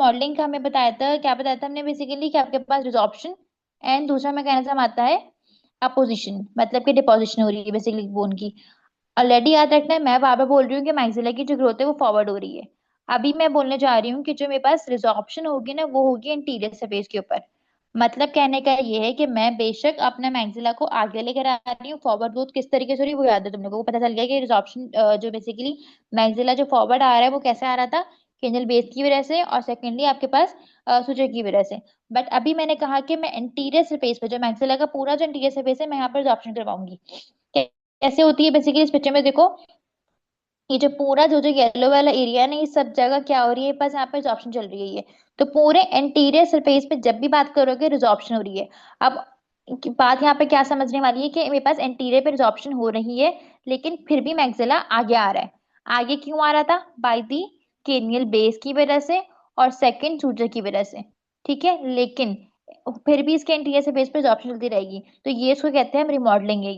Modelling का हमें बताया था, क्या बताया था हमने बेसिकली, कि आपके पास रिजॉर्प्शन एंड दूसरा मैकेनिज्म आता है अपोजिशन, मतलब कि डिपोजिशन हो रही है बेसिकली बोन की। ऑलरेडी याद रखना है, मैं बार बार बोल रही हूँ कि मैक्सिला की जो ग्रोथ है वो फॉरवर्ड हो रही है। अभी मैं बोलने जा रही हूँ कि जो मेरे पास रिजॉर्प्शन होगी ना, वो होगी इंटीरियर सरफेस के ऊपर। मतलब कहने का ये है कि मैं बेशक अपना मैक्सिला को आगे लेकर आ रही हूँ, फॉरवर्ड ग्रोथ किस तरीके से हो रही है वो याद है तुम लोगों को, पता चल गया कि रिजॉर्प्शन जो बेसिकली मैक्सिला जो फॉरवर्ड आ रहा है वो कैसे आ रहा था, केंजल बेस की वजह से, और सेकेंडली आपके पास सुजर की वजह से। बट अभी मैंने कहा कि मैं इंटीरियर सरफेस पे जो मैक्सिला का पूरा जो इंटीरियर सरफेस है मैं यहाँ पर रिजॉर्प्शन करवाऊंगी। कैसे होती है बेसिकली, इस पिक्चर में देखो, ये जो पूरा जो जो येलो वाला एरिया है ना, ये सब जगह क्या हो रही है, बस यहाँ पे रिजॉर्प्शन चल रही है ये। तो पूरे एंटीरियर सरफेस पे जब भी बात करोगे रिजॉर्प्शन हो रही है। अब बात यहाँ पे क्या समझने वाली है कि मेरे पास एंटीरियर पे रिजॉर्प्शन हो रही है, लेकिन फिर भी मैक्सिला आगे आ रहा है। आगे क्यों आ रहा था? बाय दी केनियल बेस की वजह से, और सेकंड सूजर की वजह से। ठीक है, लेकिन फिर भी इसके एंटीरियर सरफेस पे रिजॉर्प्शन चलती रहेगी, तो ये इसको कहते हैं रिमॉडलिंग है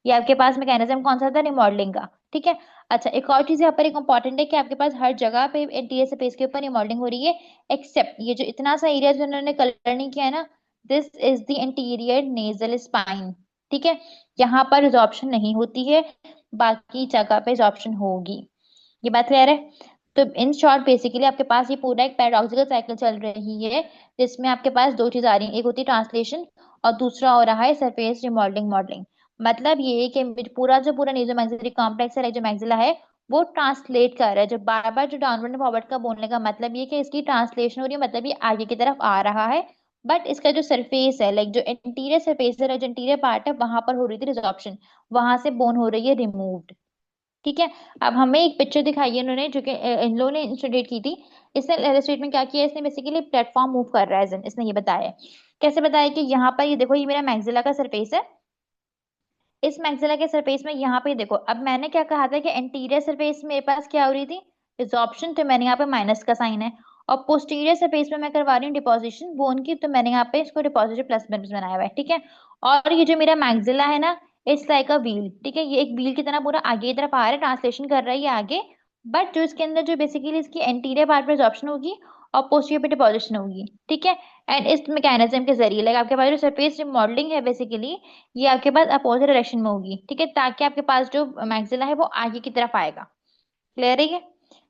ये आपके पास मैकेनिज्म कौन सा था, रिमॉडलिंग का। ठीक है। अच्छा, एक और चीज यहाँ पर एक इंपॉर्टेंट है कि आपके पास हर जगह पे एनटीए स्पेस के ऊपर रिमॉडलिंग हो रही है, एक्सेप्ट ये जो इतना सा एरिया जो उन्होंने कलर नहीं किया है ना, this is the interior nasal spine. ठीक है, यहाँ पर रिजॉर्प्शन नहीं होती है, बाकी जगह पे रिजॉर्प्शन होगी। ये बात क्लियर है? तो इन शॉर्ट बेसिकली आपके पास ये पूरा एक पैराडॉक्सिकल साइकिल चल रही है, जिसमें आपके पास दो चीज आ रही है, एक होती है ट्रांसलेशन और दूसरा हो रहा है सरफेस रिमॉडलिंग मॉडलिंग। मतलब ये है कि पूरा नेजो मैक्सिलरी कॉम्प्लेक्स है, जो मैक्सिला है वो ट्रांसलेट कर रहा है, जो बार बार जो डाउनवर्ड फॉरवर्ड का बोलने का मतलब ये कि इसकी ट्रांसलेशन हो रही है, मतलब ये आगे की तरफ आ रहा है। बट इसका जो सरफेस है, लाइक जो इंटीरियर सरफेस है, जो इंटीरियर पार्ट है, वहां पर हो रही थी रिजॉर्प्शन, वहां से बोन हो रही है रिमूव्ड। ठीक है। अब हमें एक पिक्चर दिखाई है इन्होंने, जो कि इन लोगों ने इंस्टीट्यूट की थी। इसने इलस्ट्रेट में क्या किया, इसने बेसिकली प्लेटफॉर्म मूव कर रहा है, इसने ये बताया है। कैसे बताया कि यहाँ पर ये देखो, ये मेरा मैक्सिला का सरफेस है। इस मैक्सिला के सरफेस में यहाँ पे देखो, अब मैंने क्या कहा था कि एंटीरियर सरफेस मेरे पास क्या हो रही थी, रिजॉर्प्शन, तो मैंने यहाँ पे माइनस का साइन है। और पोस्टीरियर सरफेस में मैं करवा रही हूँ डिपोजिशन बोन की, तो मैंने यहाँ पे इसको डिपोजिशन प्लस माइनस बनाया हुआ है। ठीक है। और ये जो मेरा मैक्सिला है ना, इट्स लाइक अ व्हील। ठीक है, ये एक व्हील की तरह पूरा आगे की तरफ आ रहा है, ट्रांसलेशन कर रहा है ये आगे। बट जो इसके अंदर जो बेसिकली इसकी एंटीरियर पार्ट पे रिजॉर्प्शन होगी और पोस्टीरियर पे डिपोजिशन होगी। ठीक है। एंड इस मैकेनिज्म के जरिए, लाइक आपके पास जो सरफेस मॉडलिंग है बेसिकली, ये आपके पास अपोजिट डायरेक्शन में होगी। ठीक है, ताकि आपके पास जो मैक्सिला है वो आगे की तरफ आएगा। क्लियर है ये?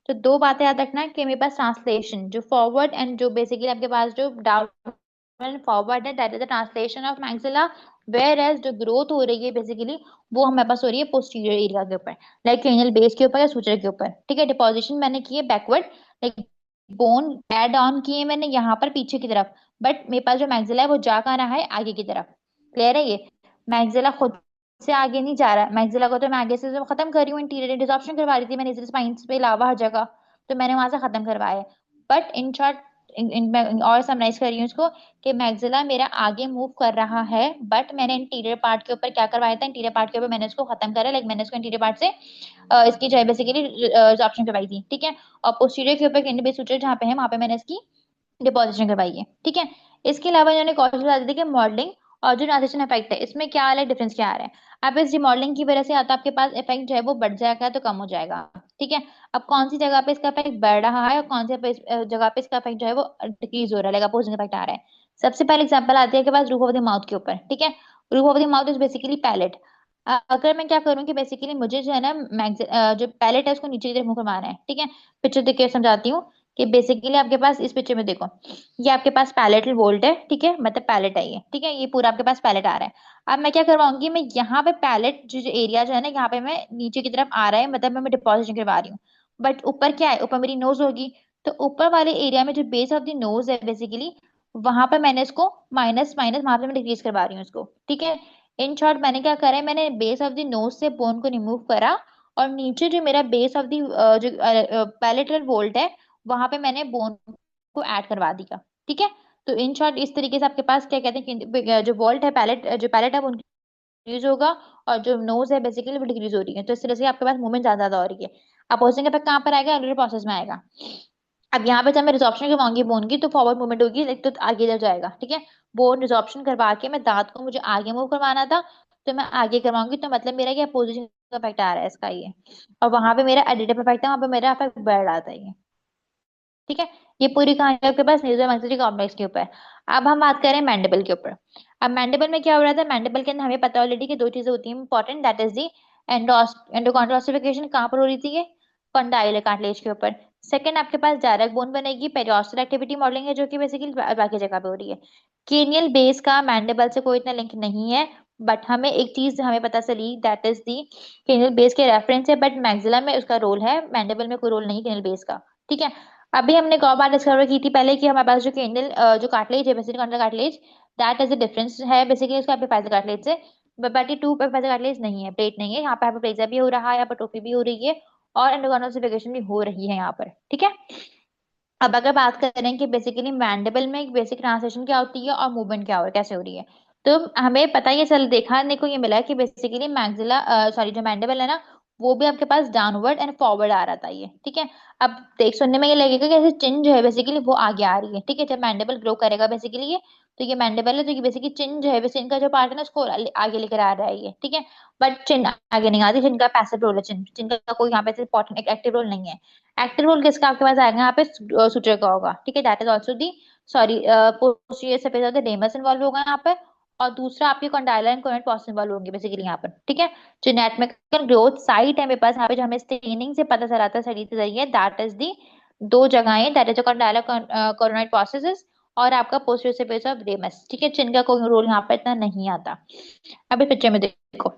तो दो बातें याद रखना कि मेरे पास ट्रांसलेशन जो फॉरवर्ड एंड जो बेसिकली आपके पास जो डाउन फॉरवर्ड है, that is the translation of maxilla. Whereas जो ग्रोथ हो रही है बेसिकली, वो हमारे पास हो रही है पोस्टीरियर एरिया के ऊपर, लाइक क्रेनियल बेस के ऊपर या सूचर के ऊपर। ठीक है, डिपोजिशन मैंने की है backward, like bone add on किए मैंने यहाँ पर पीछे की तरफ। बट मेरे पास जो मैक्सिला है वो जा कहाँ रहा है, आगे की तरफ। क्लियर है ये? मैक्सिला खुद से आगे नहीं जा रहा है, मैक्सिला को तो मैं आगे से जो खत्म कर रही हूँ, इंटीरियर डिसऑप्शन करवा रही थी मैं नेजल स्पाइन्स पे अलावा हर जगह, तो मैंने वहां से खत्म करवाया है। बट इन शॉर्ट, और समराइज कर रही हूँ इसको, कि मैक्सिला मेरा आगे मूव कर रहा है, बट मैंने इंटीरियर पार्ट के ऊपर क्या करवाया था, इंटीरियर पार्ट के ऊपर मैंने इसको खत्म करा, लाइक मैंने इसको इंटीरियर पार्ट से इसकी जो है बेसिकली रिजॉर्प्शन करवाई थी। ठीक है। और पोस्टीरियर के ऊपर कैंडी बेस सूचर जहाँ पे है वहां पे मैंने इसकी डिपोजिशन करवाई है। ठीक है। इसके अलावा इन्होंने कौशल बता दी थी कि मॉडलिंग और जो ट्रांजिशन इफेक्ट है, इसमें क्या अलग डिफरेंस क्या आ रहा है। अब इस रिमॉडलिंग की वजह से आता आपके पास इफेक्ट जो है वो बढ़ जाएगा तो कम हो जाएगा। ठीक है। अब कौन सी जगह पे इसका इफेक्ट बढ़ रहा है और कौन सी जगह पे इसका इफेक्ट जो है वो डिक्रीज हो रहा है, अपोजिंग इफेक्ट आ रहा है। सबसे पहले एग्जांपल आती है के पास रूफ ऑफ द माउथ के ऊपर। ठीक है। Roof of the mouth is basically palate. अगर मैं क्या करूँ कि बेसिकली मुझे जो है ना जो पैलेट है उसको नीचे की तरफ मुंह घुमाना है। ठीक है। पिक्चर देख के समझाती हूँ कि बेसिकली आपके पास इस पिक्चर में देखो, ये आपके पास पैलेटल वोल्ट है। ठीक है, मतलब पैलेट है ये। ठीक है, ये पूरा आपके पास पैलेट आ रहा है। अब मैं क्या करवाऊंगी, मैं यहाँ पे पैलेट जो एरिया जो है ना, यहाँ पे मैं नीचे की तरफ आ रहा है, मतलब मैं डिपोजिशन करवा रही हूँ। बट ऊपर क्या है, ऊपर मेरी नोज होगी, तो ऊपर वाले एरिया में जो बेस ऑफ द नोज है बेसिकली, वहां पर मैंने इसको माइनस माइनस वहां पे मैं डिक्रीज करवा रही हूँ इसको। ठीक है। इन शॉर्ट मैंने क्या करा है, मैंने बेस ऑफ द नोज से बोन को रिमूव करा, और नीचे जो मेरा बेस ऑफ द जो पैलेटल वोल्ट है, वहां पे मैंने बोन को ऐड करवा दिया। ठीक है। तो इन शॉर्ट इस तरीके से आपके पास क्या कहते हैं कि जो वोल्ट है, पैलेट जो पैलेट है वो इंक्रीज होगा, और जो नोज है बेसिकली वो डिक्रीज हो रही है, तो इस तरह से आपके पास मूवमेंट ज्यादा ज्यादा हो रही है। अपोजिंग इफेक्ट कहाँ पर आएगा, एलरेडी प्रोसेस में आएगा। अब यहाँ पे जब मैं रिजॉर्प्शन करवाऊंगी बोन की, तो फॉरवर्ड मूवमेंट होगी, लाइक तो आगे इधर जाएगा। ठीक है। बोन रिजॉर्प्शन करवा के मैं दांत को मुझे आगे मूव करवाना था, तो मैं आगे करवाऊंगी, तो मतलब मेरा क्या पोजिशन का इफेक्ट आ रहा है इसका ये। और वहां पे मेरा एडिटिव इफेक्ट है, वहां पे मेरा इफेक्ट बढ़ रहा था ये। ठीक है। ये पूरी कहानी आपके पास न्यूरो मैक्सिलरी कॉम्प्लेक्स के ऊपर। अब हम बात करें मैंडिबल के ऊपर। अब मैंडिबल में क्या हो रहा था, मैंडिबल के अंदर हमें पता ऑलरेडी कि दो चीजें होती हैं important, that is the endochondral ossification कहाँ पर हो रही थी, ये कंडाइलर कार्टिलेज के ऊपर। सेकंड आपके पास डायरेक्ट बोन बनेगी, पेरियोस्टल एक्टिविटी मॉडलिंग है जो कि बेसिकली बाकी जगह पे हो रही है। क्रेनियल बेस का मैंडिबल से कोई इतना लिंक नहीं है, बट हमें एक चीज हमें पता चली, that is the cranial base के रेफरेंस है, बट मैक्सिलम में उसका रोल है, मैंडिबल में कोई रोल नहीं क्रेनियल बेस का। ठीक है। अभी हमने एक और बात डिस्कवर की थी पहले कि हमारे पास जो क्रेनियल जो कार्टिलेज है, basically Contra cartilage, that is a difference है बेसिकली उसका एपिफाइजल कार्टिलेज से। बट ये टू एपिफाइजल कार्टिलेज नहीं है, प्लेट नहीं है, यहाँ पे हाइपोप्लेजिया भी हो रहा है, हाइपरट्रोफी भी हो रही है, और एंडोगोनल भी हो रही है यहाँ पर। ठीक है। अब अगर बात करें कि बेसिकली मैंडिबल में एक बेसिक ट्रांसलेशन क्या होती है और मूवमेंट क्या हो कैसे हो रही है, तो हमें पता ये चल देखने को ये मिला कि बेसिकली मैक्सिला सॉरी जो मैंडिबल है ना, वो भी आपके पास डाउनवर्ड एंड फॉरवर्ड आ रहा था ये। ठीक है। अब देख सुनने में ये लगेगा कि ऐसे चिन जो है बेसिकली वो आगे आ रही है। ठीक है। जब मैंडिबल ग्रो करेगा बेसिकली ये, तो ये मैंडिबल है, तो ये बेसिकली चिन जो है वैसे इनका जो पार्ट है ना उसको आगे लेकर आ रहा है ये। ठीक है। बट चिन आगे नहीं आती, चिन का पैसिव रोल है, चिन चिन का कोई यहाँ पे इंपॉर्टेंट एक्टिव रोल नहीं है। एक्टिव रोल किसका आपके पास आएगा यहाँ पे, सूत्र का होगा। ठीक है। That is also the sorry posterior surface of the ramus involve होगा यहाँ पे, और दूसरा आपके कंडाइलर एंड कोनेट पॉस इन्वॉल्व होंगे बेसिकली यहाँ पर। ठीक है। जो एनाटॉमिकल ग्रोथ साइट है मेरे पास यहाँ पे, जो हमें स्टेनिंग से पता चला था स्टडी के जरिए, दैट इज दी दो जगहें, दैट इज कंडाइलर कोरोनाइट प्रोसेसेस और आपका पोस्टीरियर सरफेस ऑफ रेमस। ठीक है। जिनका कोई रोल यहाँ पर इतना नहीं आता। अब इस पिक्चर में देखो,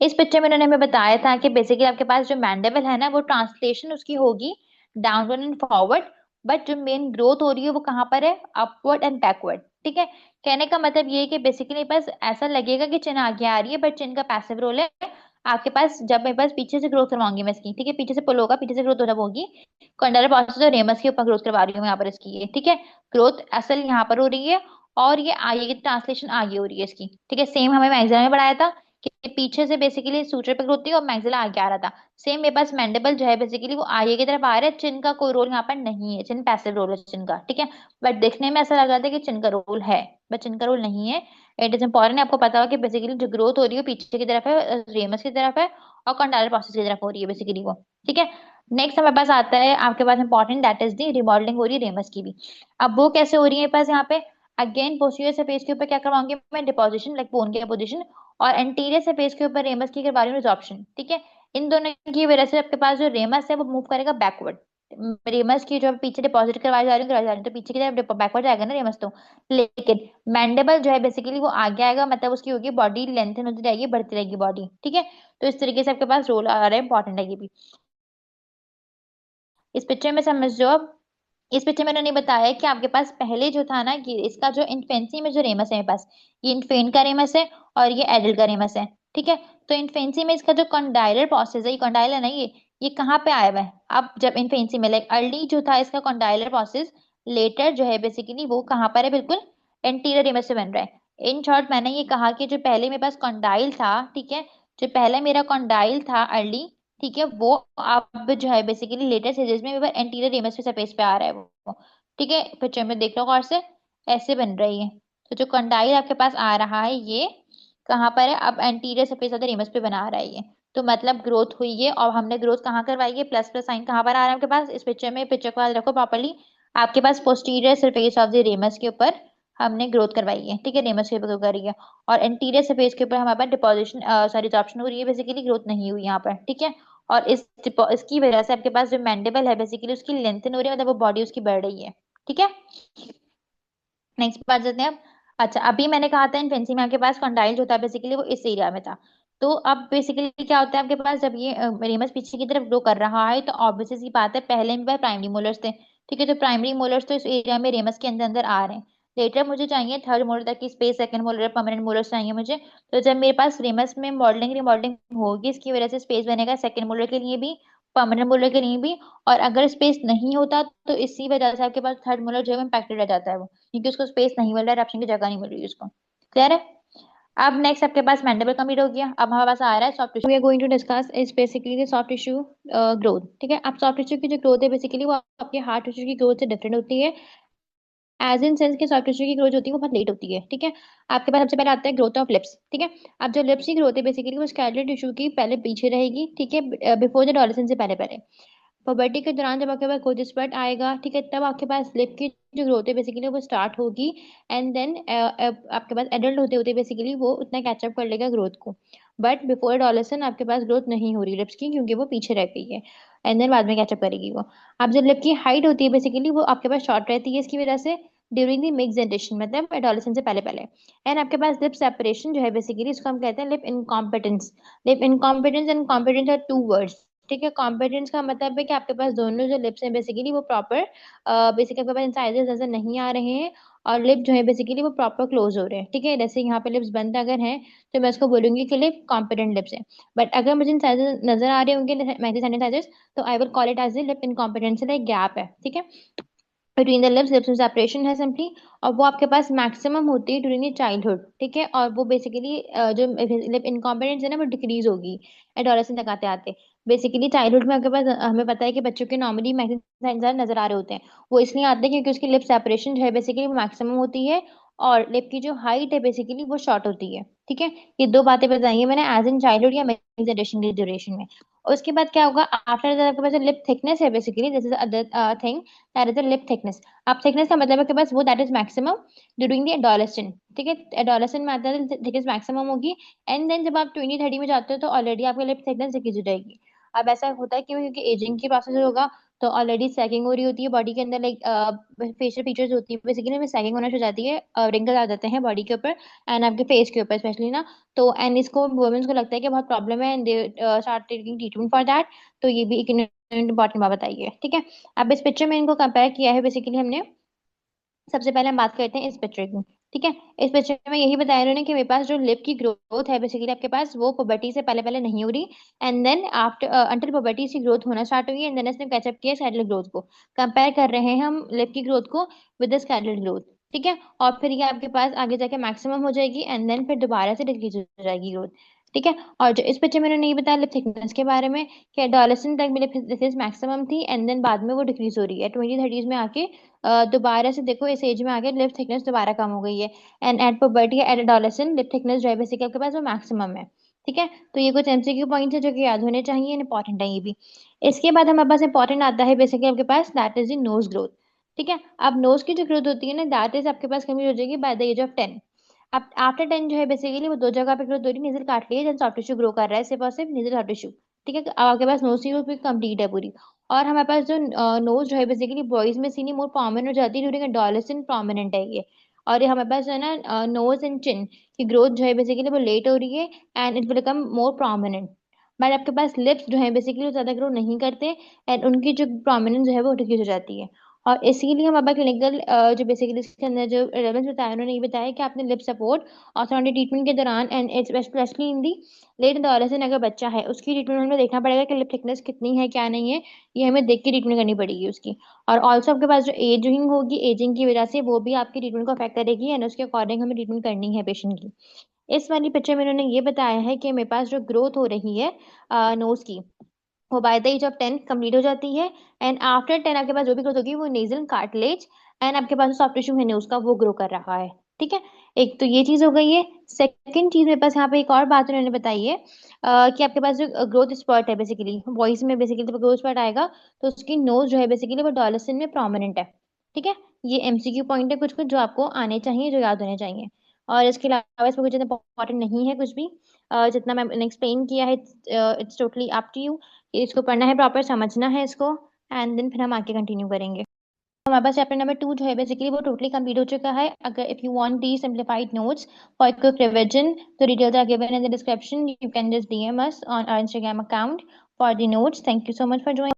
इस पिक्चर में उन्होंने हमें बताया था कि बेसिकली आपके पास जो मैंडिबल है ना, वो ट्रांसलेशन उसकी होगी डाउनवर्ड एंड फॉरवर्ड, बट जो मेन ग्रोथ हो रही है वो कहाँ पर है, अपवर्ड एंड बैकवर्ड। ठीक है। कहने का मतलब ये है कि बेसिकली बस ऐसा लगेगा कि चिन आगे आ रही है, बट चिन का पैसिव रोल है। आपके पास जब मेरे पास पीछे से ग्रोथ करवाऊंगी मैं इसकी, ठीक है, पीछे से पुल होगा, पीछे से ग्रोथ जब होगी, कंडक्टर प्रोसेस और रेमस के ऊपर ग्रोथ करवा रही हूँ यहाँ पर इसकी ये। ठीक है। ग्रोथ असल यहाँ पर हो रही है, और ये आगे की ट्रांसलेशन आगे हो रही है इसकी। ठीक है। सेम हमें मैक्सिमा में पढ़ाया था कि पीछे से बेसिकली सूचर पे होती है और मैक्सिला आगे आ रहा था। सेम मेरे पास मैंडिबल जो है बेसिकली वो आगे की तरफ आ रहा है, चिन का कोई रोल यहाँ पर नहीं है, चिन पैसिव रोल है चिन का। ठीक है। बट देखने में ऐसा लग रहा था कि चिन का रोल है, बट चिन का रोल नहीं है। इट इज इंपॉर्टेंट आपको पता हो कि बेसिकली जो ग्रोथ हो रही है पीछे की तरफ है, रेमस की तरफ है, और कंडाइलर प्रोसेस की तरफ हो रही है बेसिकली वो। ठीक है। नेक्स्ट हमारे पास आता है आपके पास important, that is the remodelling हो रही है रेमस की भी। अब वो कैसे हो रही है पास यहाँ पे, अगेन पोस्टीरियर सरफेस के ऊपर क्या करवाऊंगी मैं, डिपोजिशन लाइक बोन की पोजीशन, और एंटीरियर सरफेस के ऊपर रेमस की करवा रही हूँ रिजॉर्प्शन। ठीक है। इन दोनों की वजह से आपके पास जो रेमस है वो मूव करेगा बैकवर्ड। रेमस की जो पीछे डिपॉजिट करवाई जा रही है तो पीछे की तरफ बैकवर्ड जाएगा ना रेमस तो। लेकिन मैंडेबल जो है बेसिकली वो आगे आएगा, मतलब उसकी होगी बॉडी लेंथन होती रहेगी, बढ़ती रहेगी बॉडी। ठीक है। तो इस तरीके से आपके पास रोल आ रहा है, इंपॉर्टेंट है ये भी। इस पिक्चर में समझ जो अब, इस पिक्चर में उन्होंने बताया कि आपके पास पहले जो था ना कि इसका जो इन्फेंसी में जो रेमस है मेरे पास, ये इन्फेंट का रेमस है और ये एडल्ट का रेमस है। ठीक है। तो इन्फेंसी में इसका जो कंडाइलर प्रोसेस है, ये कंडाइलर ना, ये कहाँ पे आया हुआ है, अब जब इन्फेंसी में लाइक अर्ली जो था इसका कंडाइलर प्रोसेस, लेटर जो है बेसिकली वो कहाँ पर है, बिल्कुल एंटीरियर रेमस से बन रहा है। इन शॉर्ट मैंने ये कहा कि जो पहले मेरे पास कंडाइल था, ठीक है, जो पहला मेरा कंडाइल था अर्ली, ठीक है, वो अब जो है बेसिकली लेटेस्ट स्टेजेस में एंटीरियर रेमस पे सरफेस पे आ रहा है वो। ठीक है। पिक्चर में देख लो गौर से, ऐसे बन रही है। तो जो कंडाइल आपके पास आ रहा है ये कहाँ पर है, अब anterior surface of the ramus पे बना रहा है ये। तो मतलब ग्रोथ हुई है, और हमने ग्रोथ कहाँ करवाई है, प्लस प्लस साइन कहाँ पर आ रहा है आपके पास इस पिक्चर में, पिक्चर को याद रखो प्रॉपर्ली। आपके पास posterior surface of the ramus के ऊपर हमने ग्रोथ करवाई है। ठीक है। रेमस के ऊपर ग्रोथ करी है, और एंटीरियर सरफेस के ऊपर हमारे पास डिपोजिशन सॉरी ऑप्शन हो रही है, बेसिकली ग्रोथ नहीं हुई यहाँ पर। ठीक है। और इसकी वजह से आपके पास जो मैंडिबल है बेसिकली उसकी लेंथन हो रही है, मतलब वो बॉडी उसकी बढ़ रही है। ठीक है। नेक्स्ट बात जाते हैं अब। अच्छा, अभी मैंने कहा था इन्फेंसी में आपके पास कंडाइल जो था बेसिकली वो इस एरिया में था। तो अब बेसिकली क्या होता है आपके पास, जब ये रेमस पीछे की तरफ ग्रो कर रहा है, तो ऑब्वियस सी बात है पहले में प्राइमरी मोलर्स थे। ठीक है। तो प्राइमरी मोलर्स तो इस एरिया में रेमस के अंदर अंदर आ रहे हैं। लेटर मुझे चाहिए थर्ड मोलर तक की space, second molar permanent molars चाहिए मुझे। तो जब मेरे पास रेमस में मॉडलिंग रिमॉडलिंग होगी, इसकी वजह से स्पेस बनेगा सेकंड मोलर के लिए भी, परमानेंट मोलर के लिए भी। और अगर स्पेस नहीं होता तो इसी वजह से आपके पास थर्ड मोलर जो है इम्पैक्टेड रह जाता है वो, क्योंकि उसको स्पेस नहीं मिल रहा है, रैप्शन की जगह नहीं मिल रही है उसको। क्लियर है। अब नेक्स्ट आपके पास मैंडिबल कंप्लीट हो गया, अब हमारे पास आ रहा है soft tissue. We are going to discuss is basically the soft tissue growth. ठीक है। अब सॉफ्ट टिश्यू की जो ग्रोथ है बेसिकली वो आपके हार्ड टिश्यू की ग्रोथ से डिफरेंट होती है। एज इन सेंस की सॉफ्ट टिश्यू की ग्रोथ होती है वो बहुत लेट होती है। ठीक है। आपके पास सबसे पहले आता है ग्रोथ ऑफ लिप्स। ठीक है। अब जो लिप्स की ग्रोथ है बेसिकली वो स्केलेटल टिश्यू की पहले पीछे रहेगी। ठीक है। बिफोर द डॉलसन से पहले पहले। पुबर्टी के दौरान जब आपके पास ग्रोथ स्पर्ट आएगा, ठीक है, तब आपके पास लिप की जो ग्रोथ है बेसिकली वो स्टार्ट होगी। एंड देन आपके पास एडल्ट होते होते बेसिकली वो उतना कैचअप कर लेगा ग्रोथ को। बट बिफोर एडोलेसेंस आपके पास ग्रोथ नहीं हो रही लिप्स की, क्योंकि वो पीछे रह गई है। एंड देन बाद में कैचअप करेगी वो। अब जब लिप की हाइट होती है बेसिकली वो आपके पास शॉर्ट रहती है इसकी वजह से, ड्यूरिंग द मिक्स जनरेशन, मतलब एडोलेसेंस से पहले पहले। एंड आपके पास लिप सेपरेशन जो है बेसिकली इसको हम कहते हैं lip incompetence. Lip incompetence and competence are two words. ठीक है, कॉम्पिटेंस का मतलब है कि आपके पास दोनों जो लिप्स हैं बेसिकली वो प्रॉपर, बेसिकली आपके पास इंसाइजेस नजर नहीं आ रहे हैं, और लिप जो है बेसिकली वो प्रॉपर क्लोज हो रहे हैं। ठीक है, जैसे यहाँ पे लिप्स बंद अगर हैं तो मैं उसको बोलूंगी कि लिप कॉम्पिटेंट लिप्स है। बट अगर मुझे इंसाइजेस नजर आ रहे होंगे मैक्सिस, तो I will call it as lip incompetence, like gap है। ठीक है, बिटवीन द लिप्स, लिप्स में सेपरेशन है सिंपली। और वो आपके पास मैक्सिमम होती है ड्यूरिंग द चाइल्डहुड। ठीक है, और वो बेसिकली जो लिप इनकॉम्पिटेंस है ना वो डिक्रीज होगी एडोलेसेंस तक आते आते। बेसिकली चाइल्डहुड में आपके पास हमें पता है कि बच्चों के नॉर्मली मैक्सिमम नजर आ रहे होते हैं। वो इसलिए आते हैं क्योंकि उसकी लिप सेपरेशन जो है बेसिकली वो मैक्सिमम होती है, और लिप की जो हाइट है बेसिकली वो शॉर्ट होती है। ठीक है, ये दो बातें बताई हैं मैंने एज इन चाइल्डहुड या जनरेशन की ड्यूरेशन में। और उसके बाद क्या होगा आफ्टर आपके पास लिप थिकनेस है basically, this is other thing, that is the lip thickness. अब थिकनेस का मतलब है कि बस वो that is maximum during the adolescent. ठीक है, एडोलेसेंट में आता है थिकनेस मैक्सिमम होगी। एंड देन जब आप 20-30 में जाते हो तो ऑलरेडी आपकी लिप थिकनेस डिक्रीज हो जाएगी। अब ऐसा होता है क्यों, क्योंकि एजिंग की प्रोसेस होगा, तो ऑलरेडी सैगिंग हो रही होती है बॉडी के अंदर, लाइक फेशियल फीचर्स होती है बेसिकली में सैगिंग होना शुरू हो जाती है, रिंकल आ जाते हैं बॉडी के ऊपर एंड आपके फेस के ऊपर स्पेशली ना। तो एंड इसको वुमेन्स को लगता है कि बहुत प्रॉब्लम है, and they start taking treatment for that. तो ये भी एक इंपॉर्टेंट बात बताइए। ठीक है, अब इस पिक्चर में इनको कंपेयर किया है बेसिकली हमने। सबसे पहले हम बात करते हैं इस पिक्चर की। ठीक है, इस पिक्चर में यही बताया उन्होंने कि मेरे पास जो लिप की ग्रोथ है बेसिकली आपके पास वो पुबर्टी से पहले पहले नहीं हो रही, and then after until puberty इसकी ग्रोथ होना स्टार्ट हुई, एंड देन इसने कैचअप किया स्कैलेटल ग्रोथ को। कंपेयर कर रहे हैं हम लिप की ग्रोथ को विद द स्कैलेटल ग्रोथ। ठीक है, और फिर ये आपके पास आगे जाके मैक्सिमम हो जाएगी, एंड देन फिर दोबारा से डिक्रीज हो जाएगी ग्रोथ। ठीक है, और जो इस पिक्चर में उन्होंने ये बताया लिप थिकनेस के बारे में कि एडोलेसेंट तक लिप थिकनेस मैक्सिमम थी, एंड देन बाद में वो डिक्रीज हो रही है 20-30 में आके। दोबारा से देखो इस एज में आके लिप थिकनेस दोबारा कम हो गई है, and at puberty at adolescent lip thickness जो है बेसिकली आपके पास वो मैक्सिमम है। ठीक है, तो ये कुछ एमसीक्यू पॉइंट्स है जो कि याद होने चाहिए, इंपॉर्टेंट है ये भी। इसके बाद हमारे पास इंपॉर्टेंट आता है बेसिकली आपके पास that is the nose growth. ठीक है, अब नोज की जो ग्रोथ होती है ना दैट इज आपके पास कमी हो जाएगी बाय द एज ऑफ 10। अब आफ्टर 10 जो है बेसिकली वो दो जगह पे ग्रोथ हो रही है, nasal cartilage and soft tissue grow कर रहा है, सिर्फ और सिर्फ नेजल सॉफ्ट टिश्यू। ठीक है, अब आपके पास नोज की ग्रोथ कंप्लीट है पूरी। और हमारे पास जो नोज जो है बेसिकली बॉयज में सीनी मोर प्रोमिनेंट हो जाती है, ड्यूरिंग एडोलेसेंट प्रोमिनेंट है ये। और ये हमारे पास जो है ना नोज एंड चिन की ग्रोथ जो है बेसिकली वो लेट हो रही है, and it will become more prominent. But आपके पास लिप्स जो है बेसिकली वो ज्यादा ग्रो नहीं करते, एंड उनकी जो प्रोमिनेंस जो है वो डिक्रीज हो जाती है। और इसीलिए हमारे पास क्लिनिकल जो बेसिकली इसके अंदर जो रेलेवेंस बताया उन्होंने ये बताया कि आपने लिप सपोर्ट ऑर्थोडोंटिक ट्रीटमेंट के दौरान and specially in the late adolescent अगर बच्चा है उसकी ट्रीटमेंट हमें देखना पड़ेगा कि लिप थिकनेस कितनी है क्या नहीं है, ये हमें देख के ट्रीटमेंट करनी पड़ेगी उसकी। और ऑल्सो आपके पास जो एजिंग होगी, एजिंग की वजह से वो भी आपकी ट्रीटमेंट को अफेक्ट करेगी, एंड उसके अकॉर्डिंग हमें ट्रीटमेंट करनी है पेशेंट की। इस वाली पिक्चर में उन्होंने ये बताया है कि मेरे पास जो ग्रोथ हो रही है नोज की वो by the age of 10 complete हो जाती है, एंड आफ्टर 10 आपके पास जो भी ग्रोथ होगी वो नेजल कार्टिलेज एंड आपके पास सॉफ्ट टिश्यू है उसका वो ग्रो कर रहा है। ठीक है, एक तो ये चीज हो गई है। सेकंड चीज मेरे पास यहाँ पे एक और बात उन्होंने बताई है कि आपके पास जो ग्रोथ स्पॉट है बेसिकली वॉइस में बेसिकली जब ग्रोथ स्पॉट आएगा तो उसकी नोज जो है बेसिकली वो डॉलरसन में प्रोमिनेंट है। ठीक है, ये एमसीक्यू पॉइंट है कुछ कुछ जो आपको आने चाहिए, जो याद होने चाहिए। और इसके अलावा इसमें कुछ इंपॉर्टेंट नहीं है कुछ भी, जितना मैंने एक्सप्लेन किया है it's totally up to you. इसको पढ़ना है प्रॉपर, समझना है इसको, एंड देन फिर हम आगे कंटिन्यू करेंगे। हमारे पास चैप्टर नंबर 2 जो है बेसिकली वो टोटली कंप्लीट हो चुका है। अगर if you want the simplified notes for quick revision, तो details are given in the description, you can just DM us on our Instagram account for the notes. Thank you so much for joining.